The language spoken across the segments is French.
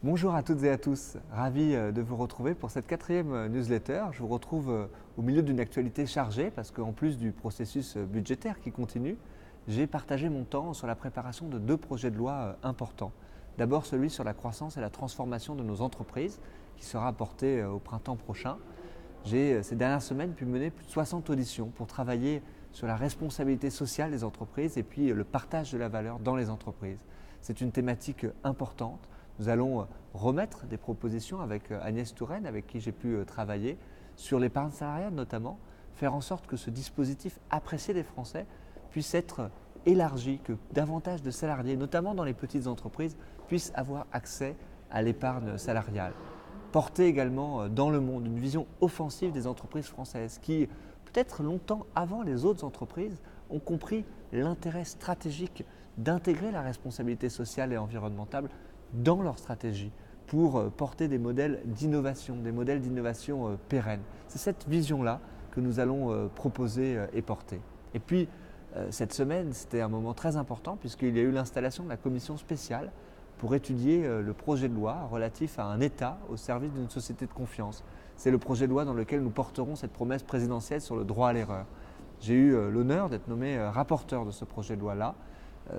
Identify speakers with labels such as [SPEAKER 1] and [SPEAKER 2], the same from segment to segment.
[SPEAKER 1] Bonjour à toutes et à tous, ravi de vous retrouver pour cette quatrième newsletter. Je vous retrouve au milieu d'une actualité chargée parce qu'en plus du processus budgétaire qui continue, j'ai partagé mon temps sur la préparation de deux projets de loi importants. D'abord celui sur la croissance et la transformation de nos entreprises qui sera porté au printemps prochain. J'ai ces dernières semaines pu mener plus de 60 auditions pour travailler sur la responsabilité sociale des entreprises et puis le partage de la valeur dans les entreprises. C'est une thématique importante. Nous allons remettre des propositions avec Agnès Touraine, avec qui j'ai pu travailler, sur l'épargne salariale notamment, faire en sorte que ce dispositif apprécié des Français puisse être élargi, que davantage de salariés, notamment dans les petites entreprises, puissent avoir accès à l'épargne salariale. Porter également dans le monde une vision offensive des entreprises françaises qui, peut-être longtemps avant les autres entreprises, ont compris l'intérêt stratégique d'intégrer la responsabilité sociale et environnementale dans leur stratégie pour porter des modèles d'innovation pérennes. C'est cette vision-là que nous allons proposer et porter. Et puis, cette semaine, c'était un moment très important puisqu'il y a eu l'installation de la commission spéciale pour étudier le projet de loi relatif à un État au service d'une société de confiance. C'est le projet de loi dans lequel nous porterons cette promesse présidentielle sur le droit à l'erreur. J'ai eu l'honneur d'être nommé rapporteur de ce projet de loi-là.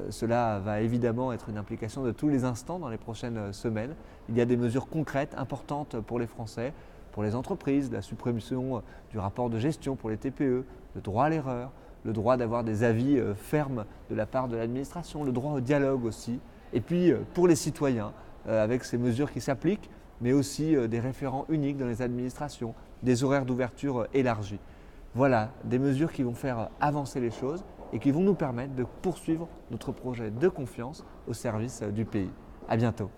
[SPEAKER 1] Cela va évidemment être une implication de tous les instants dans les prochaines semaines. Il y a des mesures concrètes, importantes pour les Français, pour les entreprises, la suppression du rapport de gestion pour les TPE, le droit à l'erreur, le droit d'avoir des avis fermes de la part de l'administration, le droit au dialogue aussi. Et puis pour les citoyens, avec ces mesures qui s'appliquent, mais aussi des référents uniques dans les administrations, des horaires d'ouverture élargis. Voilà, des mesures qui vont faire avancer les choses et qui vont nous permettre de poursuivre notre projet de confiance au service du pays. À bientôt.